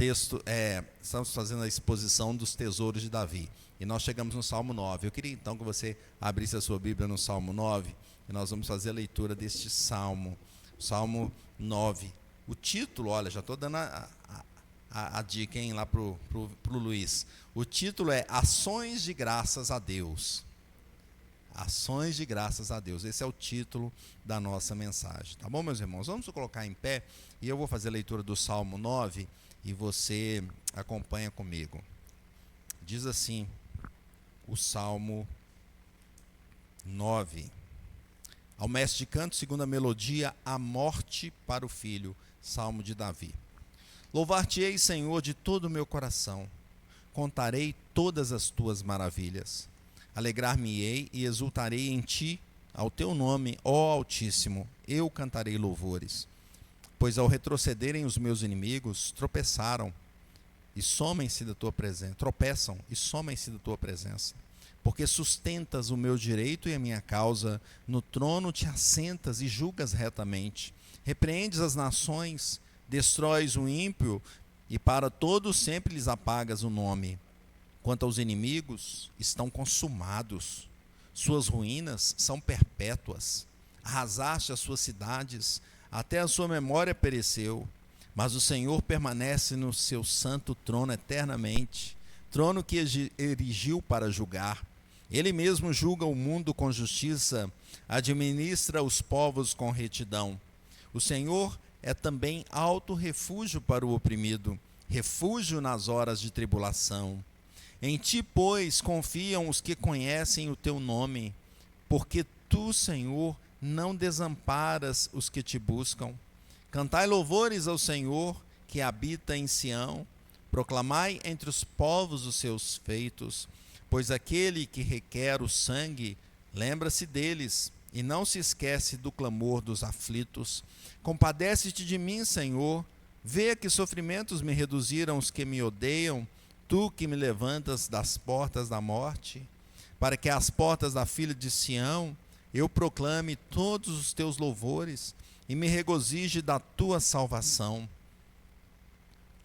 texto, estamos fazendo a exposição dos tesouros de Davi. E nós chegamos no Salmo 9. Eu queria então que você abrisse a sua Bíblia no Salmo 9. E nós vamos fazer a leitura deste Salmo. Salmo 9. O título, olha, já estou dando a dica, hein, lá pro Luiz. O título é Ações de Graças a Deus. Ações de Graças a Deus. Esse é o título da nossa mensagem. Tá bom, meus irmãos? Vamos colocar em pé e eu vou fazer a leitura do Salmo 9 e você acompanha comigo. Diz assim o Salmo 9. Ao mestre de canto, segunda melodia, a morte para o filho. Salmo de Davi. Louvar-te-ei, Senhor, de todo o meu coração. Contarei todas as tuas maravilhas. Alegrar-me-ei e exultarei em ti, ao teu nome, ó Altíssimo. Eu cantarei louvores. Pois ao retrocederem os meus inimigos, tropeçam e somem-se da tua presença. Porque sustentas o meu direito e a minha causa, no trono te assentas e julgas retamente. Repreendes as nações, destróis o ímpio e para todos sempre lhes apagas o nome. Quanto aos inimigos, estão consumados. Suas ruínas são perpétuas. Arrasaste as suas cidades, até a sua memória pereceu. Mas o Senhor permanece no seu santo trono eternamente, trono que erigiu para julgar. Ele mesmo julga o mundo com justiça, administra os povos com retidão. O Senhor é também alto refúgio para o oprimido, refúgio nas horas de tribulação. Em ti, pois, confiam os que conhecem o teu nome, porque tu, Senhor, não desamparas os que te buscam. Cantai louvores ao Senhor, que habita em Sião, proclamai entre os povos os seus feitos, pois aquele que requer o sangue, lembra-se deles, e não se esquece do clamor dos aflitos. Compadece-te de mim, Senhor, vê que sofrimentos me reduziram os que me odeiam, tu que me levantas das portas da morte, para que às portas da filha de Sião eu proclame todos os teus louvores e me regozije da tua salvação.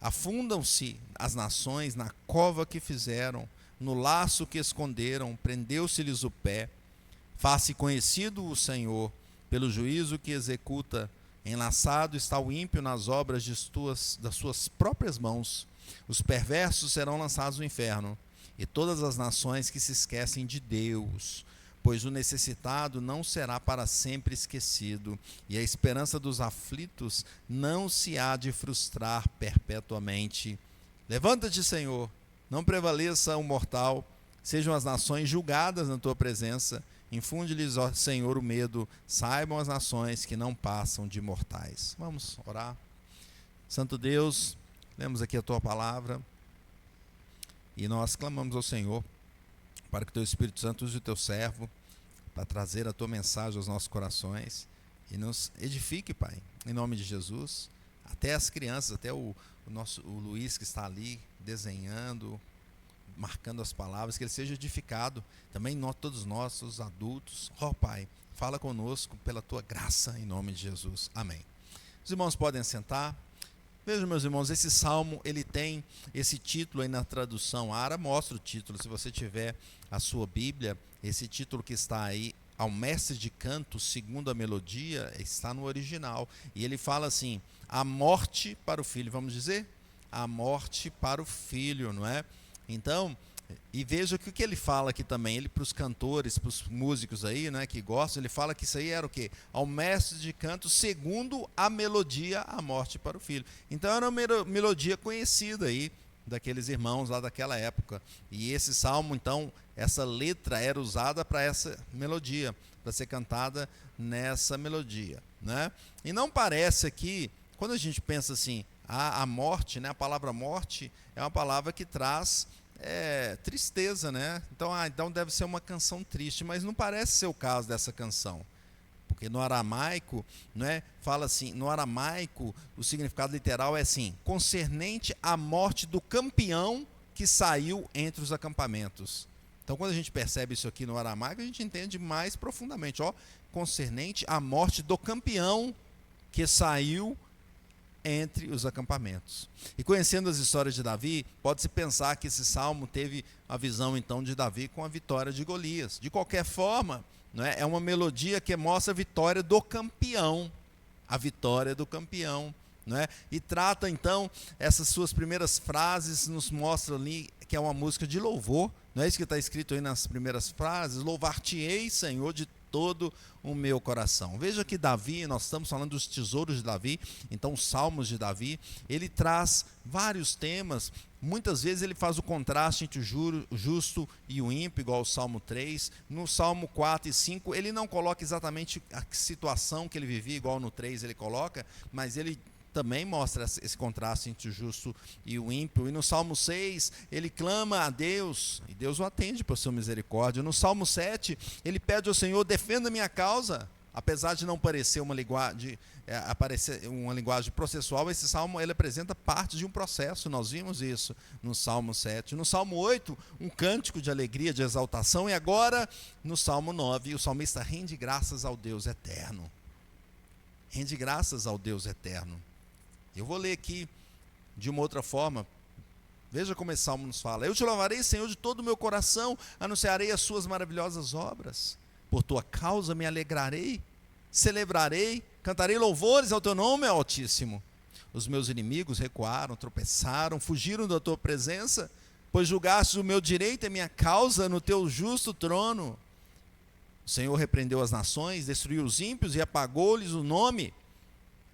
Afundam-se as nações na cova que fizeram, no laço que esconderam, prendeu-se-lhes o pé. Faça conhecido o Senhor pelo juízo que executa. Enlaçado está o ímpio nas obras das suas próprias mãos. Os perversos serão lançados no inferno, e todas as nações que se esquecem de Deus, pois o necessitado não será para sempre esquecido, e a esperança dos aflitos não se há de frustrar perpetuamente. Levanta-te, Senhor, não prevaleça o mortal, sejam as nações julgadas na tua presença. Infunde-lhes, ó Senhor, o medo, saibam as nações que não passam de mortais. Vamos orar. Santo Deus, lemos aqui a tua palavra e nós clamamos ao Senhor para que o teu Espírito Santo use o teu servo para trazer a tua mensagem aos nossos corações e nos edifique, Pai, em nome de Jesus. Até as crianças, até o Luiz que está ali desenhando, marcando as palavras, que ele seja edificado. Também todos nós, os adultos. Ó Pai, fala conosco pela tua graça, em nome de Jesus. Amém. Os irmãos podem sentar. Vejam, meus irmãos, esse salmo, ele tem esse título aí na tradução ARA, mostra o título, se você tiver a sua Bíblia, esse título que está aí, ao mestre de canto, segundo a melodia, está no original. E ele fala assim, a morte para o filho, vamos dizer? A morte para o filho, não é? Então, e veja o que ele fala aqui também, ele para os cantores, para os músicos aí, né, que gostam, ele fala que isso aí era o quê? Ao mestre de canto, segundo a melodia, a morte para o filho. Então era uma melodia conhecida aí, daqueles irmãos lá daquela época. E esse salmo, então, essa letra era usada para essa melodia, para ser cantada nessa melodia, né? E não parece aqui, quando a gente pensa assim, a morte, né, a palavra morte é uma palavra que traz tristeza, né? Então deve ser uma canção triste, mas não parece ser o caso dessa canção, porque no aramaico, né, fala assim, no aramaico o significado literal é assim, concernente à morte do campeão que saiu entre os acampamentos. Então quando a gente percebe isso aqui no aramaico, a gente entende mais profundamente, concernente à morte do campeão que saiu entre os acampamentos. E conhecendo as histórias de Davi, pode-se pensar que esse salmo teve a visão então de Davi com a vitória de Golias. De qualquer forma, não é uma melodia que mostra a vitória do campeão, a vitória do campeão, não é? E trata então essas suas primeiras frases, nos mostra ali que é uma música de louvor, não é isso que está escrito aí nas primeiras frases? Louvar-te-ei, Senhor, de todo o meu coração. Veja que Davi, nós estamos falando dos tesouros de Davi, então os salmos de Davi, ele traz vários temas. Muitas vezes ele faz o contraste entre o justo e o ímpio, igual ao Salmo 3. No Salmo 4 e 5, ele não coloca exatamente a situação que ele vivia, igual no 3 ele coloca, mas ele também mostra esse contraste entre o justo e o ímpio. E no Salmo 6, ele clama a Deus, e Deus o atende por sua misericórdia. No Salmo 7, ele pede ao Senhor, defenda minha causa. Apesar de não parecer uma linguagem processual, esse salmo ele apresenta parte de um processo. Nós vimos isso no Salmo 7. No Salmo 8, um cântico de alegria, de exaltação. E agora, no Salmo 9, o salmista rende graças ao Deus eterno. Rende graças ao Deus eterno. Eu vou ler aqui de uma outra forma. Veja como esse salmo nos fala. Eu te louvarei, Senhor, de todo o meu coração, anunciarei as suas maravilhosas obras. Por tua causa me alegrarei, celebrarei, cantarei louvores ao teu nome, Altíssimo. Os meus inimigos recuaram, tropeçaram, fugiram da tua presença, pois julgaste o meu direito e minha causa no teu justo trono. O Senhor repreendeu as nações, destruiu os ímpios e apagou-lhes o nome.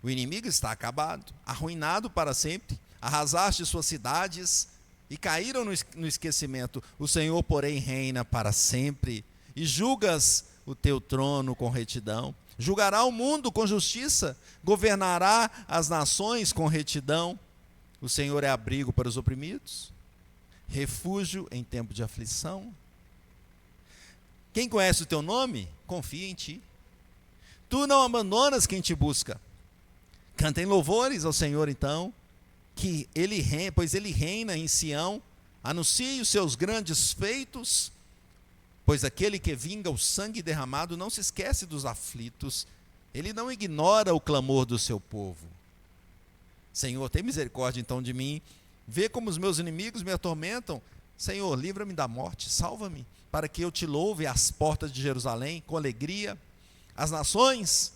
O inimigo está acabado, arruinado para sempre. Arrasaste suas cidades e caíram no esquecimento. O Senhor, porém, reina para sempre. E julgas o teu trono com retidão. Julgará o mundo com justiça. Governará as nações com retidão. O Senhor é abrigo para os oprimidos, refúgio em tempo de aflição. Quem conhece o teu nome, confia em ti. Tu não abandonas quem te busca. Cantem louvores ao Senhor, então, pois ele reina em Sião. Anuncie os seus grandes feitos, pois aquele que vinga o sangue derramado não se esquece dos aflitos. Ele não ignora o clamor do seu povo. Senhor, tem misericórdia então de mim. Vê como os meus inimigos me atormentam. Senhor, livra-me da morte, salva-me, para que eu te louve às portas de Jerusalém com alegria. As nações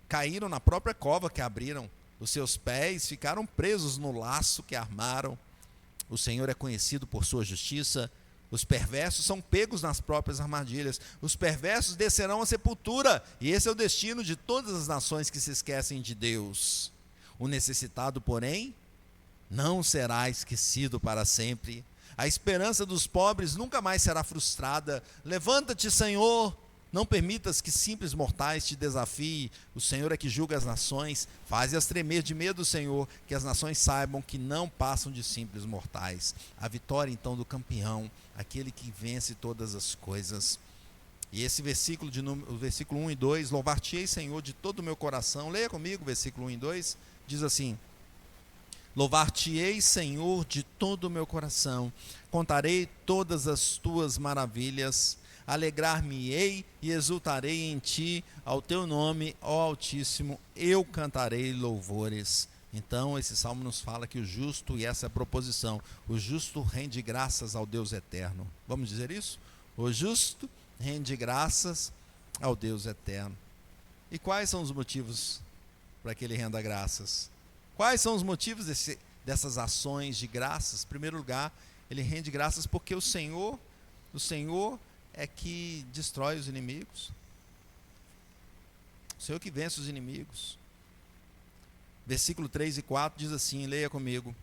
caíram na própria cova que abriram, os seus pés ficaram presos no laço que armaram. O Senhor é conhecido por sua justiça, os perversos são pegos nas próprias armadilhas. Os perversos descerão à sepultura, e esse é o destino de todas as nações que se esquecem de Deus. O necessitado, porém, não será esquecido para sempre. A esperança dos pobres nunca mais será frustrada. Levanta-te, Senhor. Não permitas que simples mortais te desafiem. O Senhor é que julga as nações. Faze-as tremer de medo, Senhor, que as nações saibam que não passam de simples mortais. A vitória, então, do campeão, aquele que vence todas as coisas. E esse versículo, o versículo 1 e 2, louvar-te-ei, Senhor, de todo o meu coração. Leia comigo o versículo 1 e 2, diz assim: louvar-te-ei, Senhor, de todo o meu coração. Contarei todas as tuas maravilhas. Alegrar-me-ei e exultarei em ti, ao teu nome, ó Altíssimo, eu cantarei louvores. Então esse salmo nos fala que o justo, e essa é a proposição, o justo rende graças ao Deus eterno. Vamos dizer isso? O justo rende graças ao Deus eterno. E quais são os motivos para que ele renda graças? Quais são os motivos dessas ações de graças? Em primeiro lugar, ele rende graças porque o Senhor é que destrói os inimigos. O Senhor que vence os inimigos. Versículo 3 e 4 diz assim, leia comigo: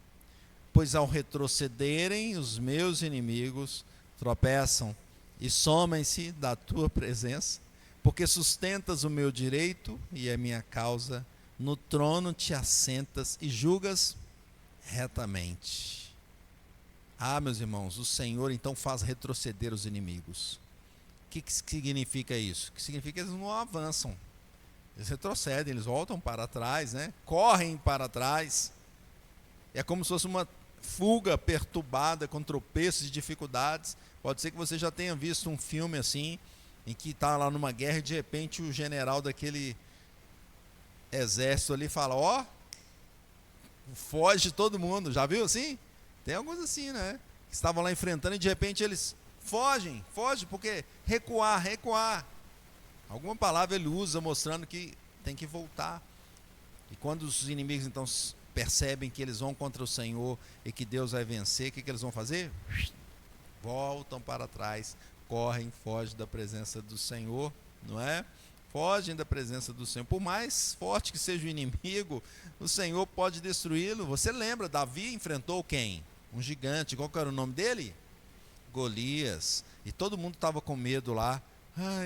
pois ao retrocederem os meus inimigos, tropeçam e somem-se da tua presença, porque sustentas o meu direito e a minha causa, no trono te assentas e julgas retamente. Ah, meus irmãos, o Senhor então faz retroceder os inimigos. O que significa isso? Que significa que eles não avançam, eles retrocedem, eles voltam para trás, né? Correm para trás. É como se fosse uma fuga perturbada com tropeços e dificuldades. Pode ser que você já tenha visto um filme assim, em que está lá numa guerra e de repente o general daquele exército ali fala: ó, foge todo mundo. Já viu assim? Tem alguns assim, né? Que estavam lá enfrentando e de repente eles fogem, porque recuar. Alguma palavra ele usa mostrando que tem que voltar. E quando os inimigos então percebem que eles vão contra o Senhor e que Deus vai vencer, o que eles vão fazer? Voltam para trás, correm, fogem da presença do Senhor, não é? Fogem da presença do Senhor. Por mais forte que seja o inimigo, o Senhor pode destruí-lo. Você lembra, Davi enfrentou quem? Um gigante. Qual que era o nome dele? Golias. E todo mundo estava com medo lá.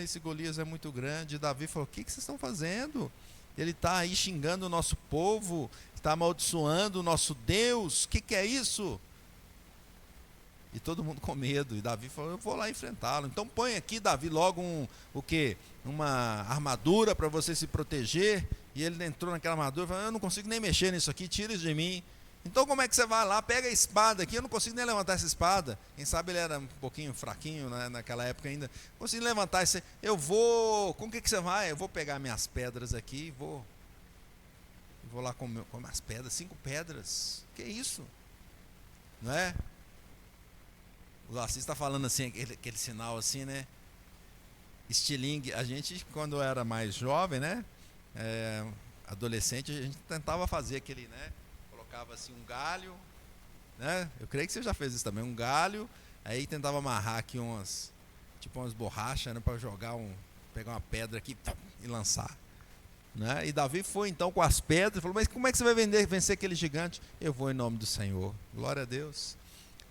Esse Golias é muito grande. E Davi falou: o que vocês estão fazendo? Ele está aí xingando o nosso povo, está amaldiçoando o nosso Deus. O que é isso? E todo mundo com medo. E Davi falou: eu vou lá enfrentá-lo. Então põe aqui, Davi, logo uma armadura para você se proteger. E ele entrou naquela armadura e falou: eu não consigo nem mexer nisso aqui, tira isso de mim. Então como é que você vai lá? Pega a espada aqui, eu não consigo nem levantar essa espada. Quem sabe ele era um pouquinho fraquinho, né, naquela época ainda. Não consigo levantar isso. Eu vou. Com o que você vai? Eu vou pegar minhas pedras aqui e vou lá com as pedras, 5 pedras. Que isso? Não é? O Assis está falando assim, aquele sinal assim, né? Estilingue. A gente, quando era mais jovem, né? Adolescente, a gente tentava fazer aquele, né? Colocava assim um galho, né? Eu creio que você já fez isso também, um galho. Aí tentava amarrar aqui umas borrachas, né? Para pegar uma pedra aqui e lançar, né? E Davi foi então com as pedras e falou: mas como é que você vai vencer aquele gigante? Eu vou em nome do Senhor. Glória a Deus.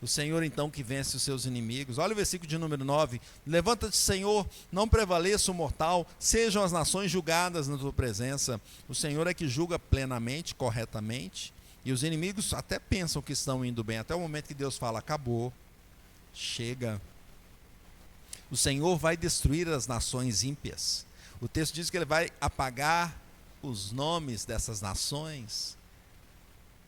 O Senhor então que vence os seus inimigos. Olha o versículo de número 9. Levanta-te, Senhor, não prevaleça o mortal, sejam as nações julgadas na tua presença. O Senhor é que julga plenamente, corretamente. E os inimigos até pensam que estão indo bem, até o momento que Deus fala: acabou, chega. O Senhor vai destruir as nações ímpias. O texto diz que ele vai apagar os nomes dessas nações.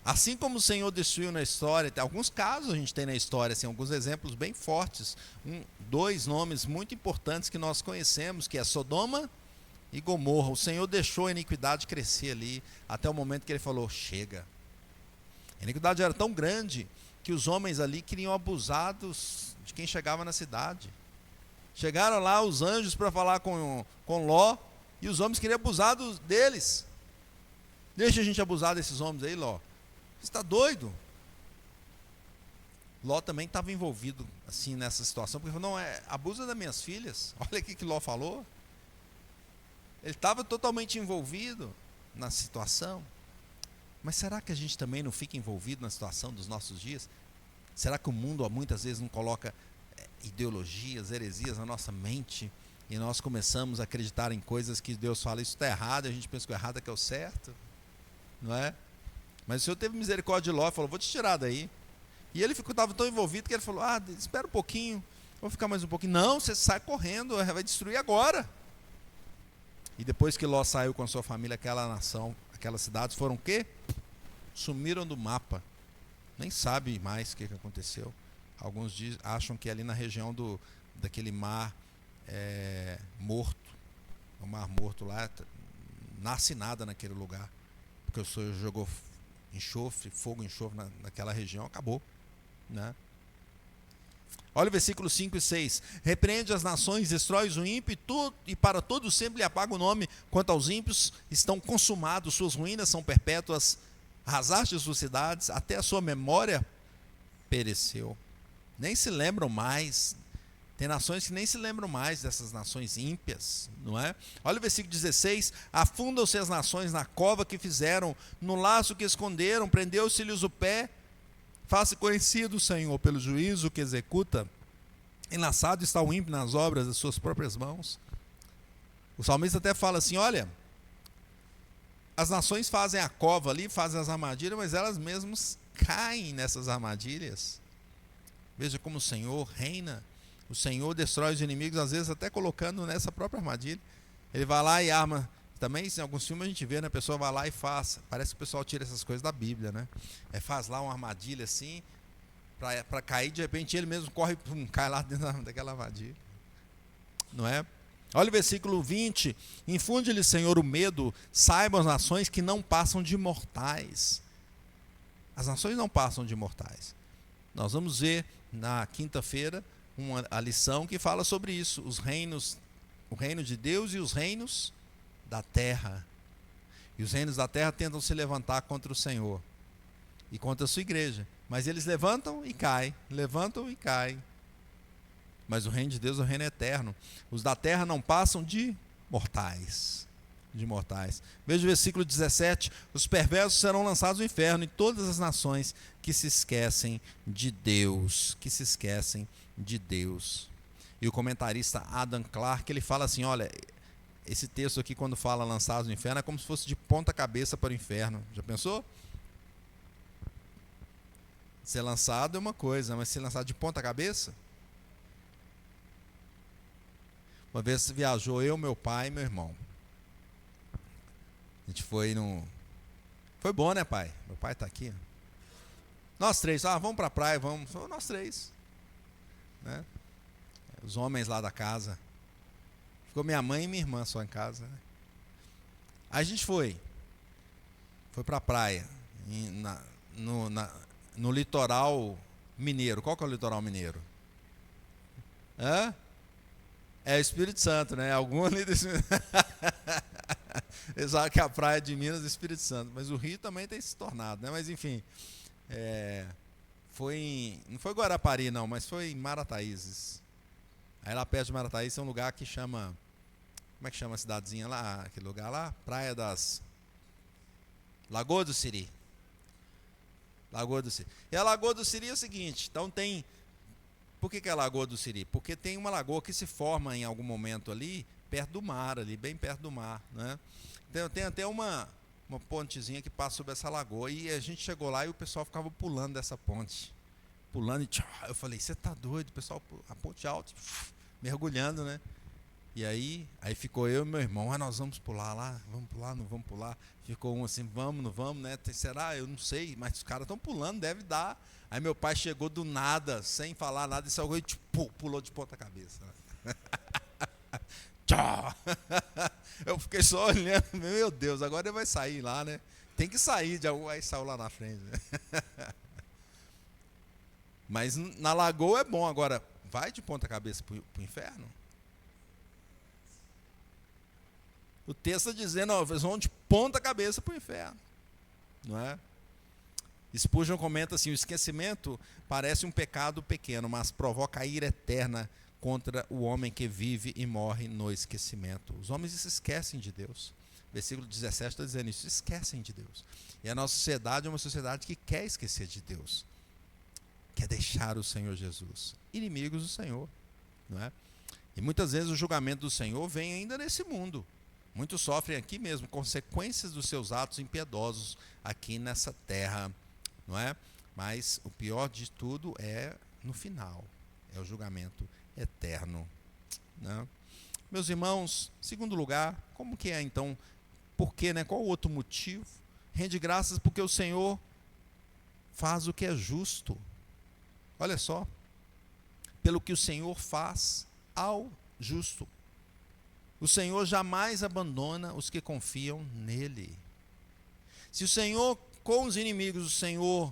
Assim como o Senhor destruiu na história, tem alguns casos a gente tem na história, assim, alguns exemplos bem fortes. 2 nomes muito importantes que nós conhecemos, que é Sodoma e Gomorra. O Senhor deixou a iniquidade crescer ali, até o momento que ele falou: chega. A iniquidade era tão grande que os homens ali queriam abusar de quem chegava na cidade. Chegaram lá os anjos para falar com Ló, e os homens queriam abusar deles. Deixa a gente abusar desses homens aí, Ló. Você está doido? Ló também estava envolvido assim nessa situação, porque falou: não, abusa das minhas filhas. Olha o que Ló falou. Ele estava totalmente envolvido na situação. Mas será que a gente também não fica envolvido na situação dos nossos dias? Será que o mundo muitas vezes não coloca ideologias, heresias na nossa mente, e nós começamos a acreditar em coisas que Deus fala: isso está errado, e a gente pensa que o errado é que é o certo? Não é? Mas o Senhor teve misericórdia de Ló e falou: vou te tirar daí. E ele estava tão envolvido que ele falou: espera um pouquinho, vou ficar mais um pouquinho. Não, você sai correndo, vai destruir agora. E depois que Ló saiu com a sua família, aquela nação, aquelas cidades foram o quê? Sumiram do mapa. Nem sabe mais o que aconteceu. Alguns acham que é ali na região daquele mar morto. O mar morto lá, nasce nada naquele lugar. Porque o Senhor jogou fogo e enxofre naquela região, acabou, né? Olha o versículo 5 e 6. Repreende as nações, destrói o ímpio, e para todos sempre lhe apaga o nome. Quanto aos ímpios, estão consumados, suas ruínas são perpétuas. Arrasaste suas cidades, até a sua memória pereceu. Nem se lembram mais. Tem nações que nem se lembram mais dessas nações ímpias, não é? Olha o versículo 16. Afundam-se as nações na cova que fizeram, no laço que esconderam, prendeu-se-lhes o pé. Faça conhecido o Senhor pelo juízo que executa. Enlaçado está o ímpio nas obras das suas próprias mãos. O salmista até fala assim: olha, as nações fazem a cova ali, fazem as armadilhas, mas elas mesmas caem nessas armadilhas. Veja como o Senhor reina. O Senhor destrói os inimigos, às vezes até colocando nessa própria armadilha. Ele vai lá e arma. Também em alguns filmes a gente vê, né? A pessoa vai lá e faz. Parece que o pessoal tira essas coisas da Bíblia, né? Faz lá uma armadilha assim, para cair, de repente ele mesmo corre e cai lá dentro daquela armadilha. Não é? Olha o versículo 20. Infunde-lhe, Senhor, o medo, saibam as nações que não passam de mortais. As nações não passam de mortais. Nós vamos ver na quinta-feira a lição que fala sobre isso, os reinos, o reino de Deus e os reinos da terra. E os reinos da terra tentam se levantar contra o Senhor e contra a sua igreja, mas eles levantam e caem, levantam e caem. Mas o reino de Deus é o reino eterno. Os da terra não passam de mortais. De mortais. Veja o versículo 17: os perversos serão lançados no inferno, e todas as nações que se esquecem de Deus, que se esquecem de Deus. E o comentarista Adam Clarke, ele fala assim, olha, esse texto aqui, quando fala lançados no inferno, é como se fosse de ponta cabeça para o inferno. Já pensou? Ser lançado é uma coisa, mas ser lançado de ponta cabeça? Uma vez viajou eu, meu pai e meu irmão. A gente foi no... Foi bom, né, pai? Meu pai está aqui. Nós três, vamos para a praia, vamos. Nós três. Né? Os homens lá da casa. Ficou minha mãe e minha irmã só em casa. Né? Aí a gente foi para a praia, no litoral mineiro. Qual que é o litoral mineiro? Hã? É o Espírito Santo, né? Algum ali desse... Eles falam que a praia de Minas é o Espírito Santo, mas o Rio também tem se tornado, né? Mas enfim, não foi Guarapari não, mas foi em Marataízes. Aí lá perto de Marataízes é um lugar que chama, como é que chama a cidadezinha lá, aquele lugar lá? Praia das... Lagoa do Siri. Lagoa do Siri. E a Lagoa do Siri é o seguinte, então tem... Por que é a Lagoa do Siri? Porque tem uma lagoa que se forma em algum momento ali, perto do mar, ali, bem perto do mar, né? Então, tem até uma pontezinha que passa sobre essa lagoa, e a gente chegou lá e o pessoal ficava pulando dessa ponte. Pulando e tchau. Eu falei, você tá doido? O pessoal, a ponte alta, mergulhando, né? E aí ficou eu e meu irmão, nós vamos pular lá, vamos pular, não vamos pular. Ficou um assim, vamos, não vamos, né? Será? Eu não sei, mas os caras estão pulando, deve dar. Aí meu pai chegou do nada, sem falar nada, e saiu e pulou de ponta cabeça. Tchau! Eu fiquei só olhando, meu Deus, agora ele vai sair lá, né? Tem que sair de algum, aí saiu lá na frente. Né? Mas na lagoa é bom, agora vai de ponta cabeça pro inferno? O texto está dizendo, eles vão de ponta cabeça para o inferno, não é? Spurgeon comenta assim, o esquecimento parece um pecado pequeno, mas provoca a ira eterna contra o homem que vive e morre no esquecimento. Os homens se esquecem de Deus. Versículo 17 está dizendo isso, se esquecem de Deus. E a nossa sociedade é uma sociedade que quer esquecer de Deus, quer deixar o Senhor Jesus, inimigos do Senhor, não é? E muitas vezes o julgamento do Senhor vem ainda nesse mundo. Muitos sofrem aqui mesmo consequências dos seus atos impiedosos aqui nessa terra, não é? Mas o pior de tudo é no final, é o julgamento eterno, né? Meus irmãos, segundo lugar, como que é então? Por quê, né? Qual o outro motivo? Rende graças porque o Senhor faz o que é justo. Olha só, pelo que o Senhor faz ao justo. O Senhor jamais abandona os que confiam nele. Se o Senhor, com os inimigos, o Senhor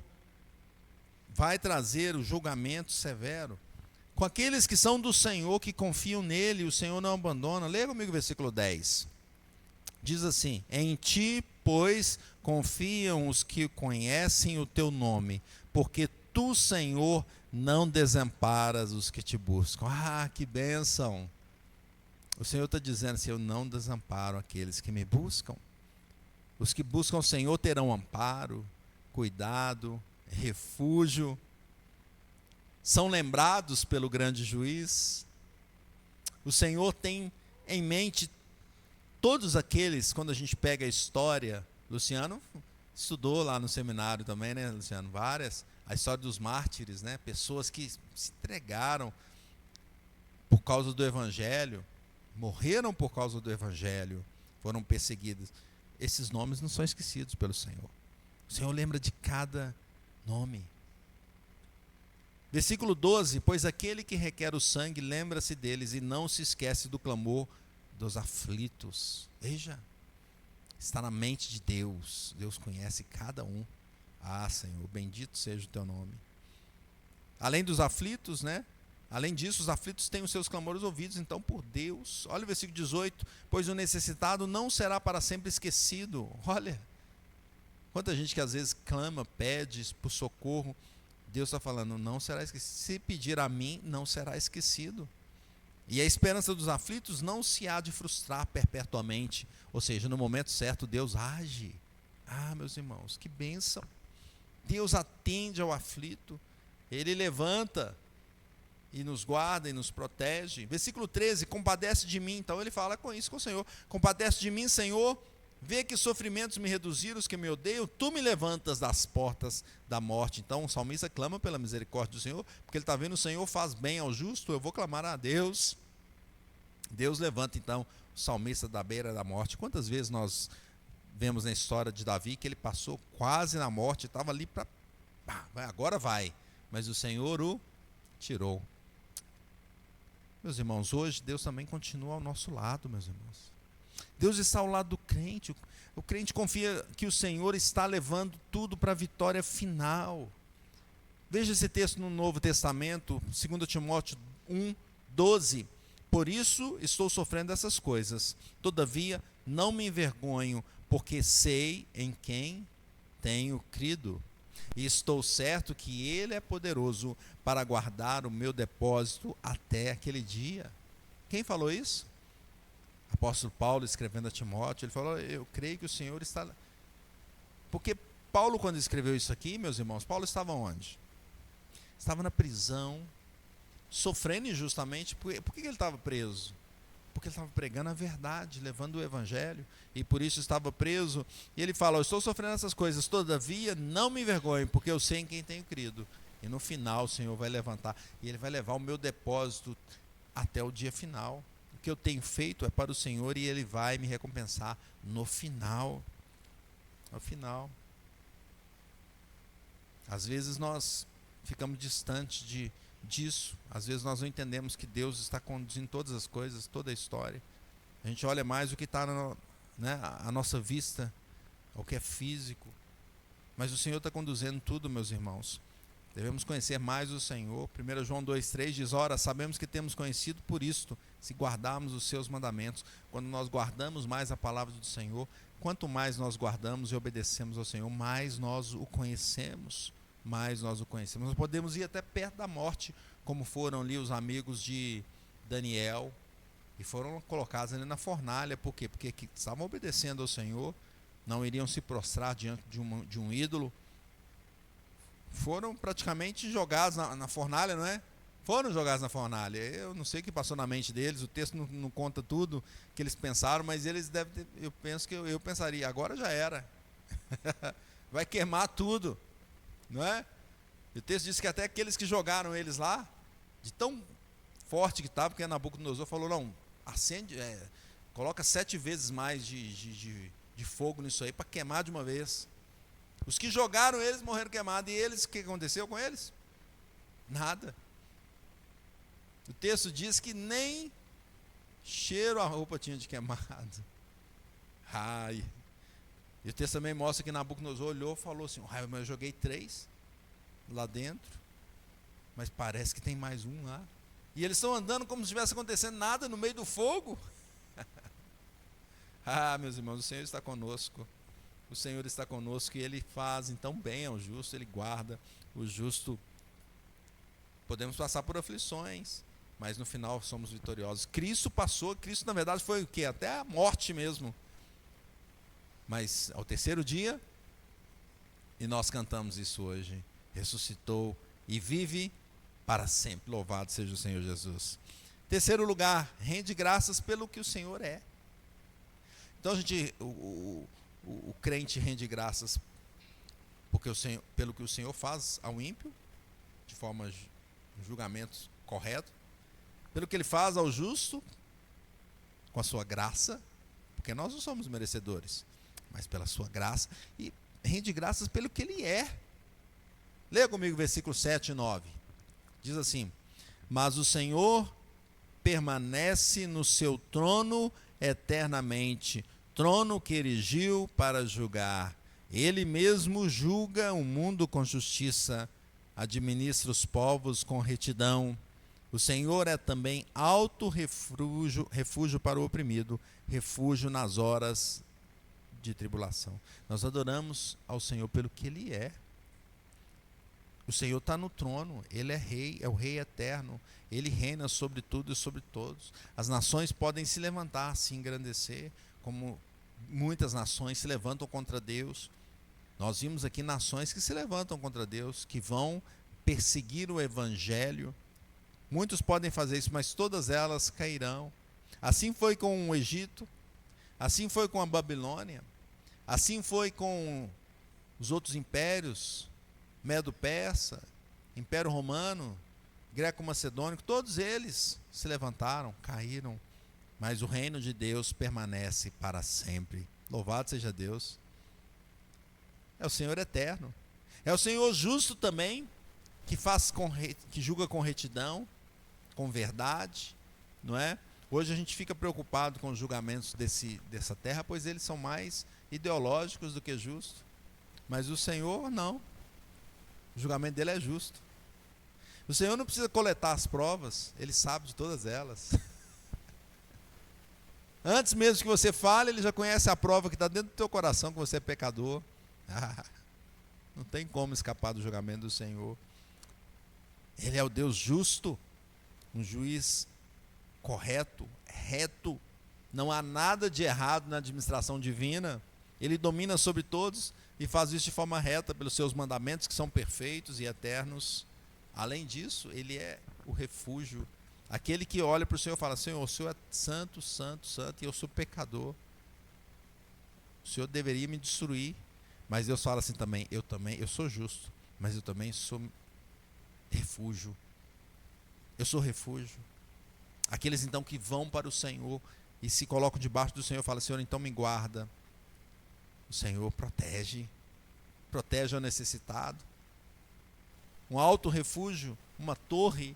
vai trazer o julgamento severo, com aqueles que são do Senhor, que confiam nele, o Senhor não abandona. Leia comigo o versículo 10. Diz assim, em ti, pois, confiam os que conhecem o teu nome, porque tu, Senhor, não desamparas os que te buscam. Ah, que bênção! O Senhor está dizendo assim, eu não desamparo aqueles que me buscam. Os que buscam o Senhor terão amparo, cuidado, refúgio. São lembrados pelo grande juiz. O Senhor tem em mente todos aqueles, quando a gente pega a história, Luciano estudou lá no seminário também, né, Luciano? Várias, a história dos mártires, né? Pessoas que se entregaram por causa do Evangelho, morreram por causa do Evangelho, foram perseguidos. Esses nomes não são esquecidos pelo Senhor. O Senhor lembra de cada nome. Versículo 12, pois aquele que requer o sangue lembra-se deles e não se esquece do clamor dos aflitos. Veja, está na mente de Deus. Deus conhece cada um. Ah, Senhor, bendito seja o teu nome. Além dos aflitos, né? Além disso, os aflitos têm os seus clamores ouvidos, então, por Deus. Olha o versículo 18. Pois o necessitado não será para sempre esquecido. Olha, quanta gente que às vezes clama, pede por socorro. Deus está falando, não será esquecido. Se pedir a mim, não será esquecido. E a esperança dos aflitos não se há de frustrar perpetuamente. Ou seja, no momento certo, Deus age. Ah, meus irmãos, que bênção. Deus atende ao aflito. Ele levanta e nos guarda e nos protege. Versículo 13, compadece de mim. Então ele fala com isso com o Senhor. Compadece de mim, Senhor. Vê que sofrimentos me reduziram, os que me odeiam. Tu me levantas das portas da morte. Então o salmista clama pela misericórdia do Senhor, porque ele está vendo o Senhor faz bem ao justo. Eu vou clamar a Deus. Deus levanta então o salmista da beira da morte. Quantas vezes nós vemos na história de Davi que ele passou quase na morte, estava ali para... agora vai. Mas o Senhor o tirou. Meus irmãos, hoje Deus também continua ao nosso lado, meus irmãos. Deus está ao lado do crente. O crente confia que o Senhor está levando tudo para a vitória final. Veja esse texto no Novo Testamento, 2 Timóteo 1:12. Por isso estou sofrendo essas coisas. Todavia, não me envergonho, porque sei em quem tenho crido. E estou certo que Ele é poderoso para guardar o meu depósito até aquele dia. Quem falou isso? Apóstolo Paulo, escrevendo a Timóteo, ele falou, eu creio que o Senhor está... Porque Paulo, quando escreveu isso aqui, meus irmãos, Paulo estava onde? Estava na prisão, sofrendo injustamente. Por que ele estava preso? Porque ele estava pregando a verdade, levando o evangelho, e por isso estava preso. E ele fala, eu estou sofrendo essas coisas, todavia não me envergonho, porque eu sei em quem tenho crido. E no final o Senhor vai levantar, e Ele vai levar o meu depósito até o dia final. O que eu tenho feito é para o Senhor, e Ele vai me recompensar no final. No final. Às vezes nós ficamos distantes disso. Às vezes nós não entendemos que Deus está conduzindo todas as coisas, toda a história. A gente olha mais o que está à nossa vista, o que é físico. Mas o Senhor está conduzindo tudo, meus irmãos. Devemos conhecer mais o Senhor. 1 João 2,3 diz, ora, sabemos que temos conhecido por isto, se guardarmos os seus mandamentos. Quando nós guardamos mais a palavra do Senhor, quanto mais nós guardamos e obedecemos ao Senhor, mais nós o conhecemos. Mais nós o conhecemos. Nós podemos ir até perto da morte, como foram ali os amigos de Daniel, e foram colocados ali na fornalha. Por quê? Porque estavam obedecendo ao Senhor, não iriam se prostrar diante de um ídolo. Foram praticamente jogados na fornalha, não é? Foram jogados na fornalha. Eu não sei o que passou na mente deles, o texto não conta tudo que eles pensaram, mas eles devem ter, eu pensaria, agora já era. Vai queimar tudo. Não é? E o texto diz que até aqueles que jogaram eles lá, de tão forte que estava, porque Nabucodonosor falou, não, acende, coloca 7 vezes mais de fogo nisso aí, para queimar de uma vez. Os que jogaram eles morreram queimados, e eles, o que aconteceu com eles? Nada. O texto diz que nem cheiro a roupa tinha de queimado. Ai. E o texto também mostra que Nabucodonosor olhou e falou assim, mas eu joguei 3 lá dentro, mas parece que tem mais um lá. E eles estão andando como se estivesse acontecendo nada no meio do fogo. Ah, meus irmãos, o Senhor está conosco. O Senhor está conosco e Ele faz então bem ao justo, Ele guarda o justo. Podemos passar por aflições, mas no final somos vitoriosos. Cristo na verdade foi o quê? Até a morte mesmo. Mas ao terceiro dia, e nós cantamos isso hoje, ressuscitou e vive para sempre. Louvado seja o Senhor Jesus. Terceiro lugar, rende graças pelo que o Senhor é. Então o crente rende graças pelo que o Senhor faz ao ímpio, de forma um julgamento correto, pelo que Ele faz ao justo, com a sua graça, porque nós não somos merecedores, mas pela sua graça, e rende graças pelo que Ele é. Leia comigo o versículo 7 e 9. Diz assim, mas o Senhor permanece no seu trono eternamente, trono que erigiu para julgar. Ele mesmo julga o mundo com justiça, administra os povos com retidão. O Senhor é também alto refúgio, refúgio para o oprimido, refúgio nas horas de tribulação. Nós adoramos ao Senhor pelo que Ele é. O Senhor está no trono, Ele é rei, é o rei eterno, Ele reina sobre tudo e sobre todos. As nações podem se levantar, se engrandecer, como muitas nações se levantam contra Deus. Nós vimos aqui nações que se levantam contra Deus, que vão perseguir o evangelho. Muitos podem fazer isso, mas todas elas cairão. Assim foi com o Egito, assim foi com a Babilônia, assim foi com os outros impérios, Medo-Persa, Império Romano, Greco-Macedônico, todos eles se levantaram, caíram, mas o reino de Deus permanece para sempre. Louvado seja Deus. É o Senhor eterno. É o Senhor justo também, que julga com retidão, com verdade, não é? Hoje a gente fica preocupado com os julgamentos dessa terra, pois eles são mais ideológicos do que justos. Mas o Senhor não. O julgamento dele é justo. O Senhor não precisa coletar as provas, Ele sabe de todas elas. Antes mesmo que você fale, Ele já conhece a prova que está dentro do teu coração, que você é pecador. Não tem como escapar do julgamento do Senhor. Ele é o Deus justo, um juiz correto, reto. Não há nada de errado na administração divina. Ele domina sobre todos e faz isso de forma reta pelos seus mandamentos, que são perfeitos e eternos. Além disso, Ele é o refúgio. Aquele que olha para o Senhor e fala: Senhor, o Senhor é santo, santo, santo, e eu sou pecador. O Senhor deveria me destruir. Mas Deus fala assim também, eu sou justo, mas eu também sou refúgio. Eu sou refúgio. Aqueles então que vão para o Senhor e se colocam debaixo do Senhor, falam: Senhor, então me guarda. O Senhor protege o necessitado. Um alto refúgio, uma torre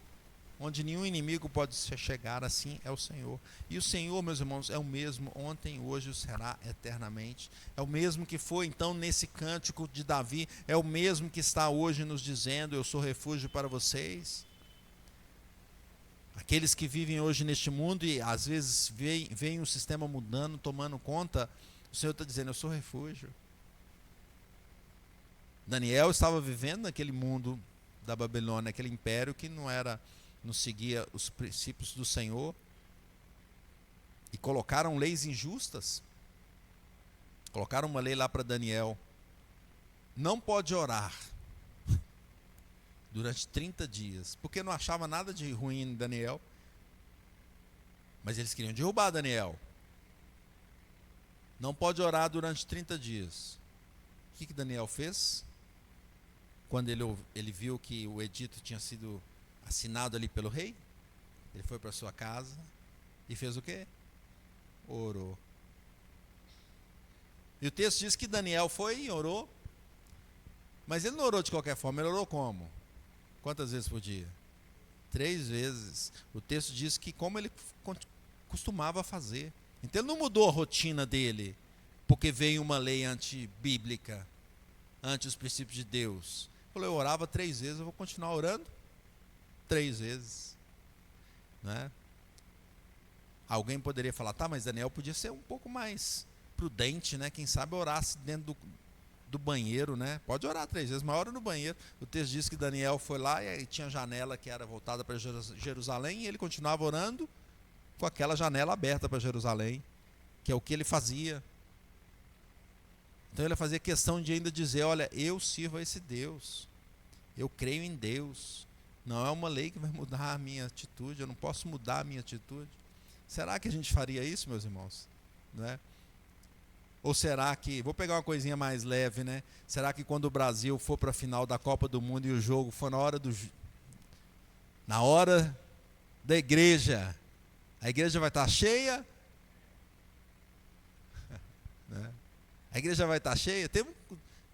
onde nenhum inimigo pode chegar, assim é o Senhor. E o Senhor, meus irmãos, é o mesmo ontem, hoje e será eternamente. É o mesmo que foi então nesse cântico de Davi, é o mesmo que está hoje nos dizendo: eu sou refúgio para vocês. Aqueles que vivem hoje neste mundo e às vezes veem o sistema mudando, tomando conta, o Senhor está dizendo: eu sou refúgio. Daniel estava vivendo naquele mundo da Babilônia, aquele império que não seguia os princípios do Senhor, e colocaram leis injustas. Colocaram uma lei lá para Daniel: não pode orar durante 30 dias, porque não achava nada de ruim em Daniel, mas eles queriam derrubar Daniel. Não pode orar durante 30 dias. O que Daniel fez? Quando ele viu que o edito tinha sido assinado ali pelo rei, ele foi para sua casa e fez o quê? Orou. E o texto diz que Daniel foi e orou, mas ele não orou de qualquer forma, ele orou como? Quantas vezes por dia? 3 vezes. O texto diz que como ele costumava fazer. Então ele não mudou a rotina dele, porque veio uma lei antibíblica, ante os princípios de Deus. Ele falou: eu orava 3 vezes, eu vou continuar orando 3 vezes. Né? Alguém poderia falar: tá, mas Daniel podia ser um pouco mais prudente, né? Quem sabe orasse dentro do banheiro, né? Pode orar 3 vezes, mas ora no banheiro. O texto diz que Daniel foi lá e tinha janela que era voltada para Jerusalém, e ele continuava orando com aquela janela aberta para Jerusalém, que é o que ele fazia. Então ele fazia questão de ainda dizer: olha, eu sirvo a esse Deus, eu creio em Deus, não é uma lei que vai mudar a minha atitude, eu não posso mudar a minha atitude. Será que a gente faria isso, meus irmãos? Não é? Ou será que, vou pegar uma coisinha mais leve, né? Será que quando o Brasil for para a final da Copa do Mundo e o jogo for na hora da igreja, a igreja vai estar cheia? Né? A igreja vai estar cheia?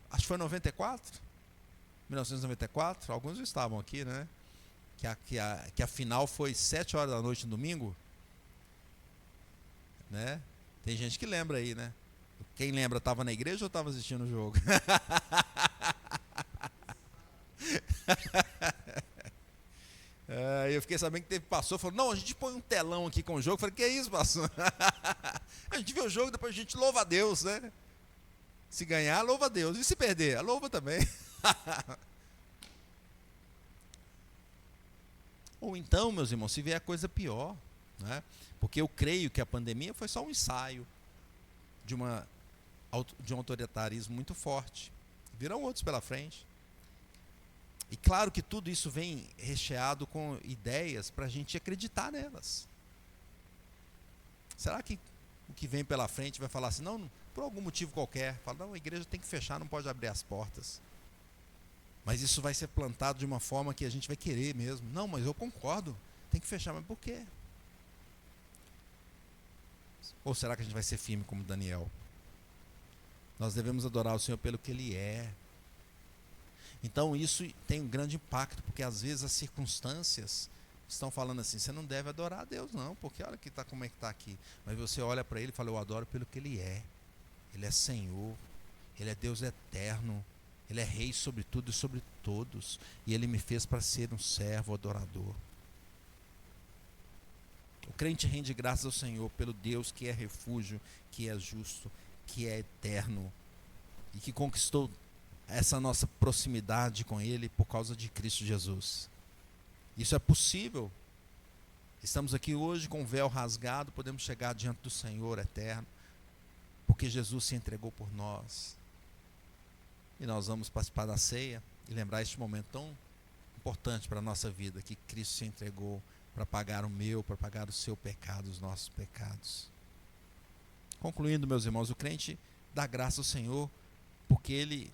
Acho que foi 1994, alguns estavam aqui, né? Que a final foi 7 horas da noite no domingo, né? Tem gente que lembra aí, né? Quem lembra, estava na igreja ou estava assistindo o jogo? Eu fiquei sabendo que teve pastor, falou, não, a gente põe um telão aqui com o jogo. Eu falei, que isso, pastor? A gente vê o jogo, depois a gente louva a Deus, né? Se ganhar, louva a Deus. E se perder, louva também. Ou então, meus irmãos, se vier coisa pior, né? Porque eu creio que a pandemia foi só um ensaio de um autoritarismo muito forte. Virão outros pela frente. E claro que tudo isso vem recheado com ideias para a gente acreditar nelas. Será que o que vem pela frente vai falar assim, não, por algum motivo qualquer, fala, não, a igreja tem que fechar, não pode abrir as portas. Mas isso vai ser plantado de uma forma que a gente vai querer mesmo. Não, mas eu concordo, tem que fechar, mas por quê? Ou será que a gente vai ser firme como Daniel? Nós devemos adorar o Senhor pelo que Ele é. Então isso tem um grande impacto, porque às vezes as circunstâncias estão falando assim, você não deve adorar a Deus não, porque olha que como é que está aqui. Mas você olha para Ele e fala, eu adoro pelo que Ele é. Ele é Senhor, Ele é Deus eterno, Ele é Rei sobre tudo e sobre todos, e Ele me fez para ser um servo adorador. O crente rende graças ao Senhor pelo Deus que é refúgio, que é justo, que é eterno, e que conquistou essa nossa proximidade com Ele por causa de Cristo Jesus. Isso é possível. Estamos aqui hoje com o véu rasgado, podemos chegar diante do Senhor eterno, porque Jesus se entregou por nós. E nós vamos participar da ceia e lembrar este momento tão importante para a nossa vida, que Cristo se entregou para pagar o meu, para pagar o seu pecado, os nossos pecados. Concluindo, meus irmãos, o crente dá graça ao Senhor porque Ele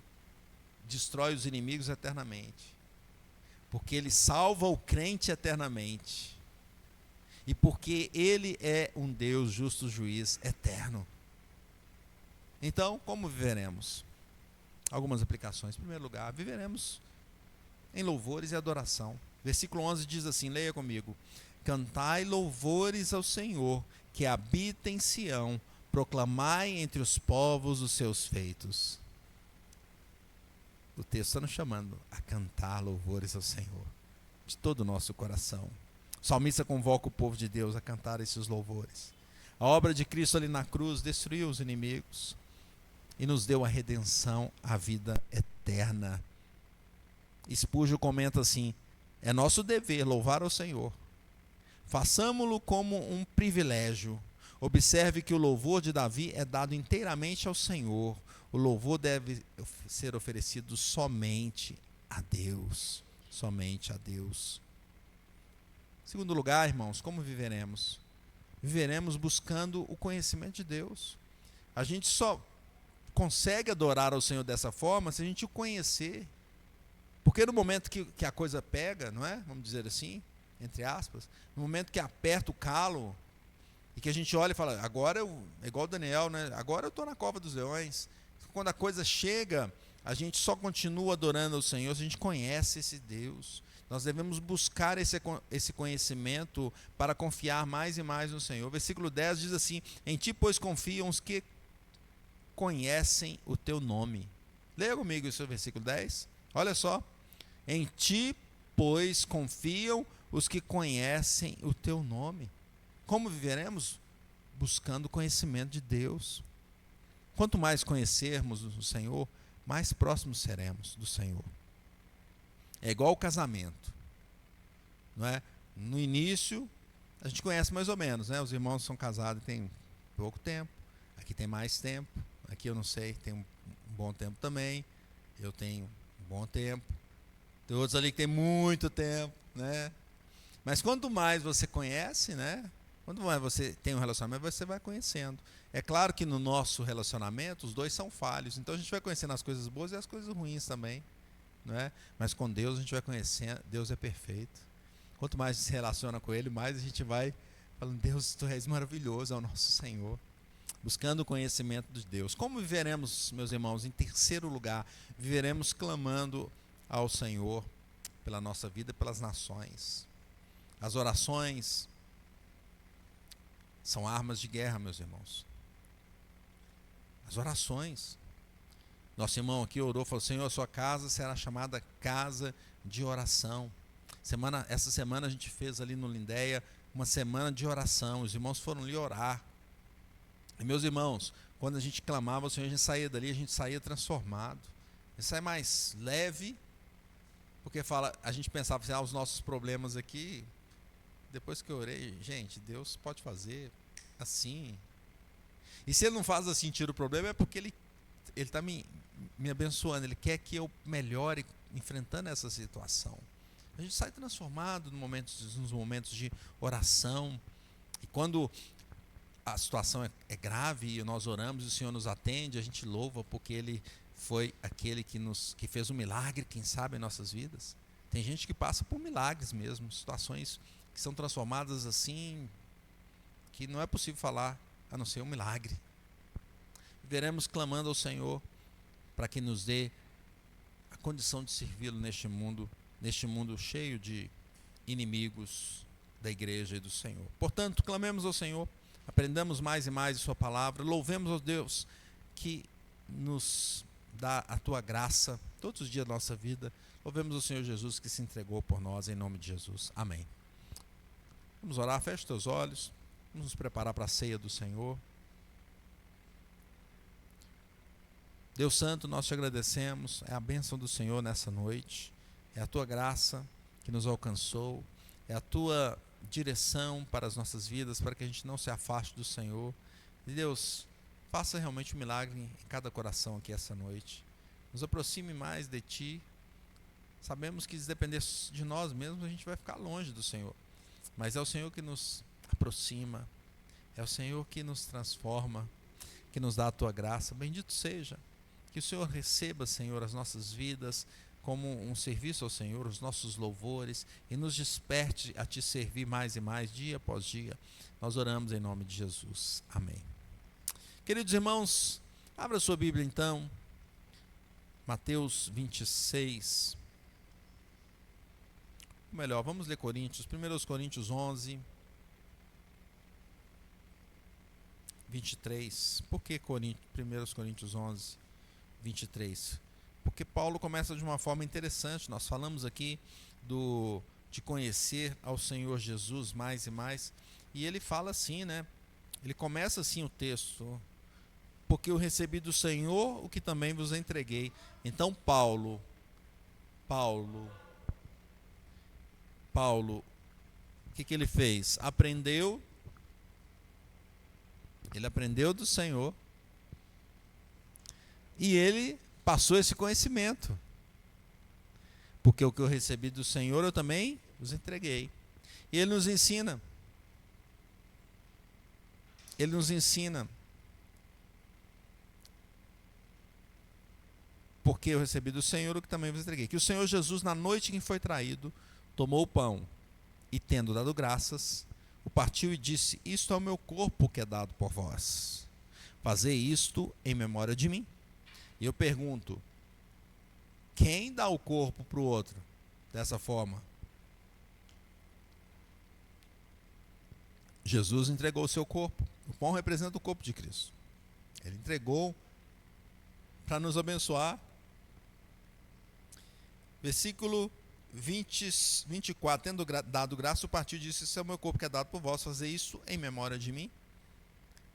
destrói os inimigos eternamente, porque Ele salva o crente eternamente, e porque Ele é um Deus justo juiz eterno. Então, como viveremos? Algumas aplicações. Em primeiro lugar, viveremos em louvores e adoração. Versículo 11 diz assim, leia comigo: cantai louvores ao Senhor, que habita em Sião, proclamai entre os povos os seus feitos. O texto está nos chamando a cantar louvores ao Senhor, de todo o nosso coração. O salmista convoca o povo de Deus a cantar esses louvores. A obra de Cristo ali na cruz destruiu os inimigos e nos deu a redenção, a vida eterna. Spurgeon comenta assim, é nosso dever louvar ao Senhor. Façamo-lo como um privilégio. Observe que o louvor de Davi é dado inteiramente ao Senhor. O louvor deve ser oferecido somente a Deus. Somente a Deus. Em segundo lugar, irmãos, como viveremos? Viveremos buscando o conhecimento de Deus. A gente só consegue adorar ao Senhor dessa forma se a gente o conhecer. Porque no momento que a coisa pega, não é? Vamos dizer assim, entre aspas, no momento que aperta o calo, e que a gente olha e fala, agora é igual o Daniel, né? Agora eu estou na cova dos leões. Quando a coisa chega, a gente só continua adorando ao Senhor se a gente conhece esse Deus. Nós devemos buscar esse conhecimento para confiar mais e mais no Senhor. Versículo 10 diz assim, em ti, pois, confiam os que conhecem o teu nome. Leia comigo esse versículo 10. Olha só. Em ti, pois, confiam os que conhecem o teu nome. Como viveremos? Buscando o conhecimento de Deus. Quanto mais conhecermos o Senhor, mais próximos seremos do Senhor. É igual o casamento, não é? No início, a gente conhece mais ou menos, né? Os irmãos são casados tem pouco tempo, aqui tem mais tempo, aqui eu não sei, tem um bom tempo também, eu tenho um bom tempo, tem outros ali que tem muito tempo, né? Mas quanto mais você conhece, né? Quanto mais você tem um relacionamento, você vai conhecendo. É claro que no nosso relacionamento, os dois são falhos. Então a gente vai conhecendo as coisas boas e as coisas ruins também. Não é? Mas com Deus a gente vai conhecendo. Deus é perfeito. Quanto mais a gente se relaciona com Ele, mais a gente vai falando, Deus, Tu és maravilhoso, é o nosso Senhor. Buscando o conhecimento de Deus. Como viveremos, meus irmãos? Em terceiro lugar, viveremos clamando ao Senhor pela nossa vida e pelas nações. As orações são armas de guerra, meus irmãos. As orações. Nosso irmão aqui orou, falou: Senhor, a sua casa será chamada casa de oração. Essa semana a gente fez ali no Lindéia uma semana de oração. Os irmãos foram ali orar. E meus irmãos, quando a gente clamava ao Senhor, a gente saía dali, a gente saía transformado. A gente sai mais leve, porque a gente pensava assim, os nossos problemas aqui, depois que eu orei, gente, Deus pode fazer assim. E se Ele não faz assim, tira o problema, é porque Ele está me abençoando, Ele quer que eu melhore enfrentando essa situação. A gente sai transformado nos momentos de oração. E quando a situação é grave e nós oramos e o Senhor nos atende, a gente louva porque Ele foi aquele que fez um milagre, quem sabe, em nossas vidas. Tem gente que passa por milagres mesmo, situações que são transformadas assim, que não é possível falar a não ser um milagre. Veremos clamando ao Senhor para que nos dê a condição de servi-lo neste mundo cheio de inimigos da igreja e do Senhor. Portanto, clamemos ao Senhor, aprendamos mais e mais de sua palavra, louvemos ao Deus que nos dá a tua graça todos os dias da nossa vida. Louvemos ao Senhor Jesus que se entregou por nós, em nome de Jesus. Amém. Vamos orar, feche os teus olhos, vamos nos preparar para a ceia do Senhor. Deus Santo, nós te agradecemos, é a bênção do Senhor nessa noite, é a tua graça que nos alcançou, é a tua direção para as nossas vidas, para que a gente não se afaste do Senhor. E Deus, faça realmente um milagre em cada coração aqui essa noite, nos aproxime mais de Ti. Sabemos que se depender de nós mesmos, a gente vai ficar longe do Senhor, mas é o Senhor que nos aproxima, é o Senhor que nos transforma, que nos dá a tua graça. Bendito seja. Que o Senhor receba, Senhor, as nossas vidas como um serviço ao Senhor, os nossos louvores, e nos desperte a Te servir mais e mais, dia após dia. Nós oramos em nome de Jesus. Amém. Queridos irmãos, abra sua Bíblia então, Mateus 26. Ou melhor, vamos ler Coríntios, 1 Coríntios 11, 23. Por que 1 Coríntios 11, 23? Porque Paulo começa de uma forma interessante. Nós falamos aqui de conhecer ao Senhor Jesus mais e mais, e ele fala assim, né? Ele começa assim o texto: porque eu recebi do Senhor o que também vos entreguei. Então Paulo, o que ele fez? Ele aprendeu do Senhor, e ele passou esse conhecimento. Porque o que eu recebi do Senhor, eu também vos entreguei. E Ele nos ensina. Porque eu recebi do Senhor o que também vos entreguei. Que o Senhor Jesus, na noite em que foi traído, tomou o pão e, tendo dado graças, o partiu e disse: isto é o meu corpo que é dado por vós. Fazei isto em memória de mim. E eu pergunto: quem dá o corpo para o outro dessa forma? Jesus entregou o seu corpo. O pão representa o corpo de Cristo. Ele entregou para nos abençoar. Versículo 24. Tendo dado graça, o partiu e disse: esse é o meu corpo que é dado por vós. Fazer isso em memória de mim.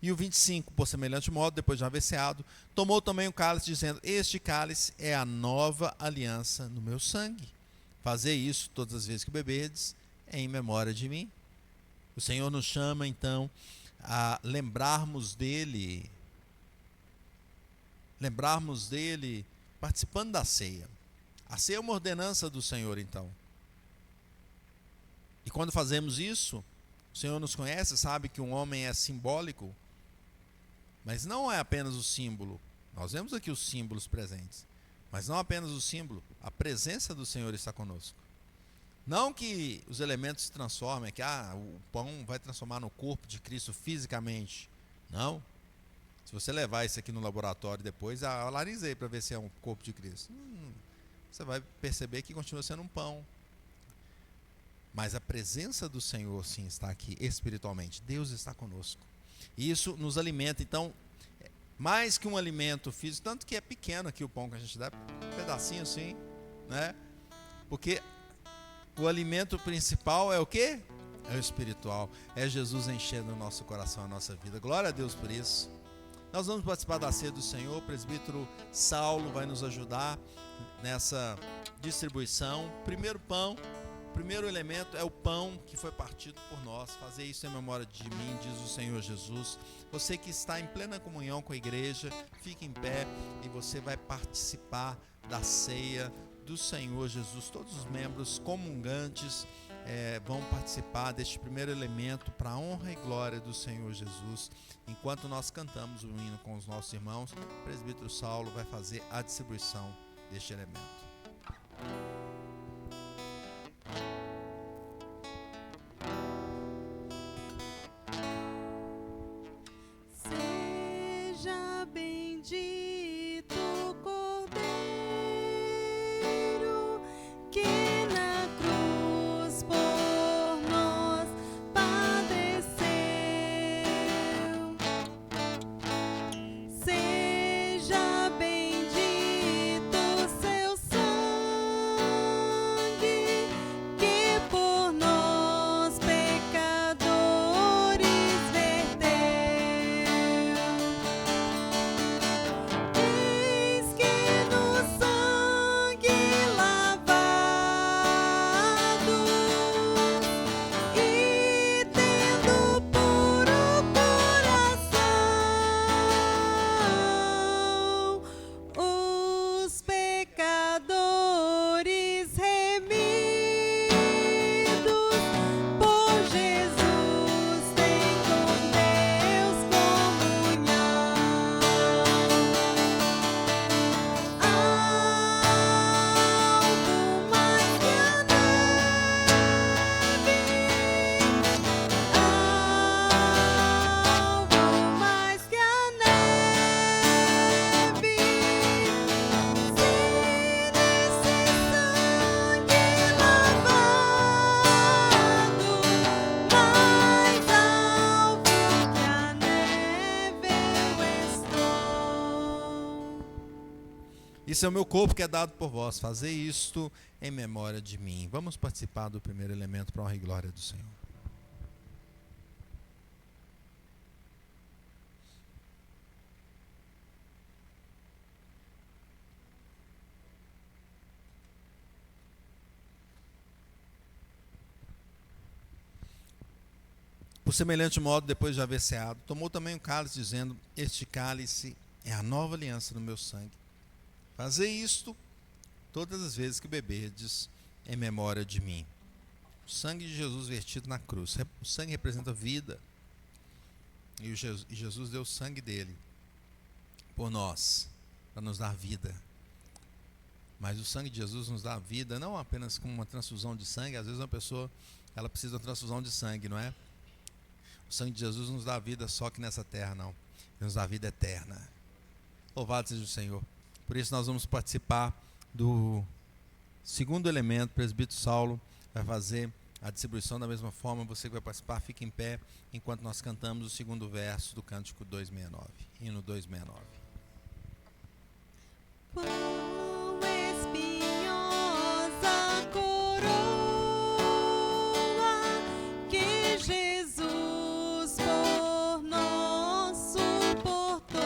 E o 25, por semelhante modo, depois de haver ceado, tomou também o cálice, dizendo: este cálice é a nova aliança no meu sangue. Fazei isso todas as vezes que beberdes, em memória de mim. O Senhor nos chama, então, a lembrarmos dele participando da ceia. A ceia é uma ordenança do Senhor, então. E quando fazemos isso, o Senhor nos conhece, sabe que um homem é simbólico, mas não é apenas o símbolo. Nós vemos aqui os símbolos presentes, mas não apenas o símbolo. A presença do Senhor está conosco. Não que os elementos se transformem, que o pão vai transformar no corpo de Cristo fisicamente. Não. Se você levar isso aqui no laboratório depois, eu analisei para ver se é um corpo de Cristo. Você vai perceber que continua sendo um pão. Mas a presença do Senhor, sim, está aqui espiritualmente. Deus está conosco. E isso nos alimenta. Então, mais que um alimento físico, tanto que é pequeno aqui o pão que a gente dá, um pedacinho assim, né? Porque o alimento principal é o quê? É o espiritual, é Jesus enchendo o nosso coração, a nossa vida. Glória a Deus por isso. Nós vamos participar da ceia do Senhor. O presbítero Saulo vai nos ajudar nessa distribuição. Primeiro pão, primeiro elemento é o pão que foi partido por nós. Fazer isso em memória de mim, diz o Senhor Jesus. Você que está em plena comunhão com a igreja, fique em pé e você vai participar da ceia do Senhor Jesus. Todos os membros comungantes vão participar deste primeiro elemento para a honra e glória do Senhor Jesus. Enquanto nós cantamos o hino com os nossos irmãos, o presbítero Saulo vai fazer a distribuição deste elemento. Seja bendito o Cordeiro que na cruz por nós padeceu. Seja bendito seu sangue que por nós pecadores verteu. Eis que no sangue lavado e tendo puro coração, os pecadores remidos por Jesus têm com Deus comunhão. Algo mais que a neve, algo mais que a neve, se nesse sangue lavado, mais alvo que a neve eu estou. Isso é o meu corpo que é dado por vós. Fazer isto em memória de mim. Vamos participar do primeiro elemento para a honra e glória do Senhor. Por semelhante modo, depois de haver ceado, tomou também o cálice, dizendo: este cálice é a nova aliança no meu sangue. Fazei isto todas as vezes que beberdes em memória de mim. O sangue de Jesus vertido na cruz. O sangue representa vida. E Jesus deu o sangue dele por nós, para nos dar vida. Mas o sangue de Jesus nos dá vida, não apenas com uma transfusão de sangue. Às vezes uma pessoa ela precisa de uma transfusão de sangue, não é? O sangue de Jesus nos dá vida só que nessa terra, não. Ele nos dá vida eterna. Louvado seja o Senhor. Por isso nós vamos participar do segundo elemento. O presbítero Saulo vai fazer a distribuição da mesma forma. Você que vai participar, fique em pé enquanto nós cantamos o segundo verso do cântico 269, hino 269. Quão espinhosa coroa que Jesus por nós suportou.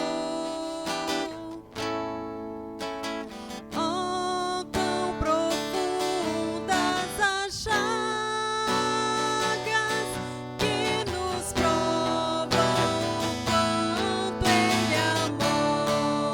Oh, quão profundas as chagas que nos provam quanto Ele amou.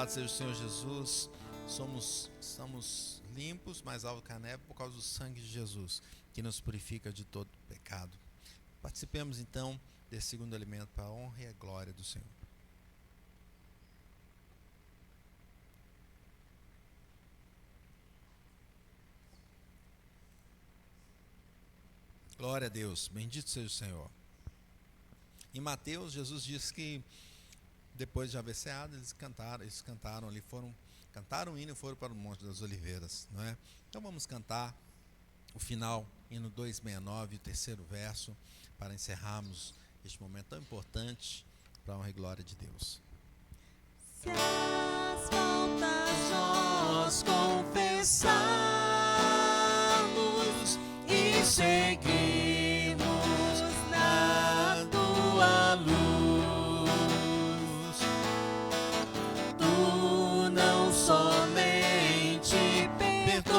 Louvado seja o Senhor Jesus. Estamos limpos, mais alvo que a neve, por causa do sangue de Jesus, que nos purifica de todo pecado. Participemos então desse segundo alimento para a honra e a glória do Senhor. Glória a Deus, bendito seja o Senhor. Em Mateus, Jesus disse que depois de haver ceado, eles cantaram ali, cantaram o hino e foram para o Monte das Oliveiras, não é? Então vamos cantar o final, hino 269, o terceiro verso, para encerrarmos este momento tão importante para a honra e glória de Deus. Se as faltas nós confessarmos e seguirmos na tua luz, tu não somente perdoas,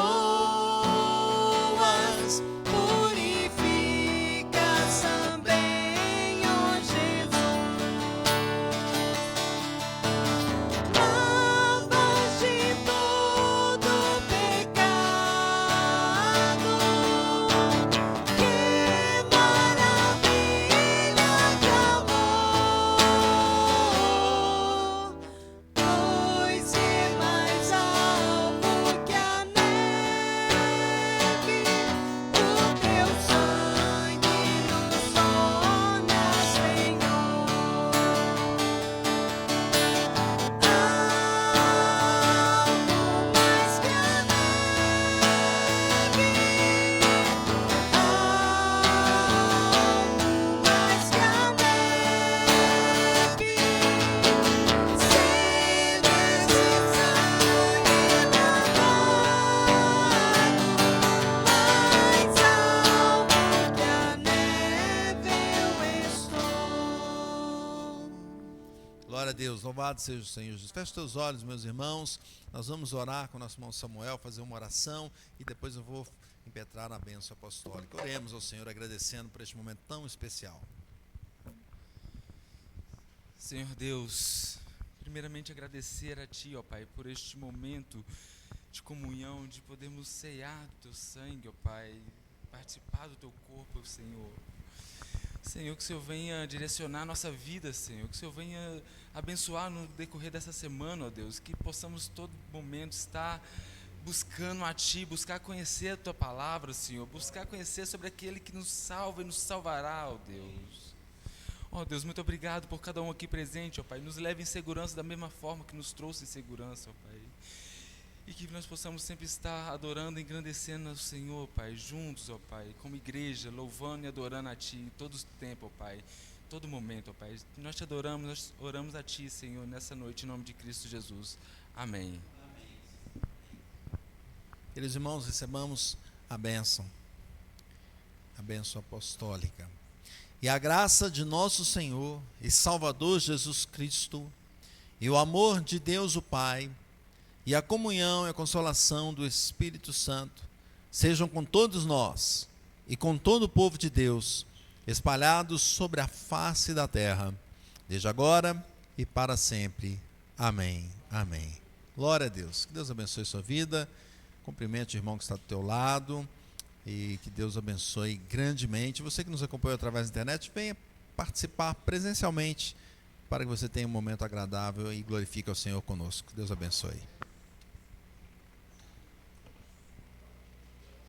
purificas também, ó Jesus. Lavas de todo pecado, que maravilha de amor, pois é mais alvo que a neve, o teu sangue nos torna, Senhor. Algo mais que a neve, algo mais que a neve, sendo esse sangue lavado, mais alvo que a neve eu estou. Glória a Deus, louvado seja o Senhor Jesus. Feche teus olhos, meus irmãos. Nós vamos orar com o nosso irmão Samuel, fazer uma oração e depois eu vou impetrar a bênção apostólica. Oremos ao Senhor agradecendo por este momento tão especial. Senhor Deus, primeiramente agradecer a Ti, ó Pai, por este momento de comunhão, de podermos cear do Teu sangue, ó Pai, participar do Teu corpo, Senhor. Senhor, que o Senhor venha direcionar a nossa vida, Senhor, que o Senhor venha abençoar no decorrer dessa semana, ó Deus, que possamos todo momento estar buscando a Ti, buscar conhecer a Tua palavra, Senhor, buscar conhecer sobre aquele que nos salva e nos salvará, ó Deus. Ó Deus, muito obrigado por cada um aqui presente, ó Pai. Nos leve em segurança da mesma forma que nos trouxe em segurança, ó Pai. E que nós possamos sempre estar adorando e engrandecendo ao Senhor, Pai, juntos, ó Pai, como igreja, louvando e adorando a Ti todo o tempo, ó Pai, todo momento, ó Pai. Nós Te adoramos, nós oramos a Ti, Senhor, nessa noite, em nome de Cristo Jesus. Amém. Queridos irmãos, recebamos a bênção apostólica. E a graça de nosso Senhor e Salvador Jesus Cristo, e o amor de Deus o Pai, e a comunhão e a consolação do Espírito Santo, sejam com todos nós e com todo o povo de Deus, espalhados sobre a face da terra, desde agora e para sempre. Amém. Amém. Glória a Deus. Que Deus abençoe sua vida. Cumprimente o irmão que está do teu lado. E que Deus abençoe grandemente. Você que nos acompanha através da internet, venha participar presencialmente para que você tenha um momento agradável e glorifique ao Senhor conosco. Deus abençoe.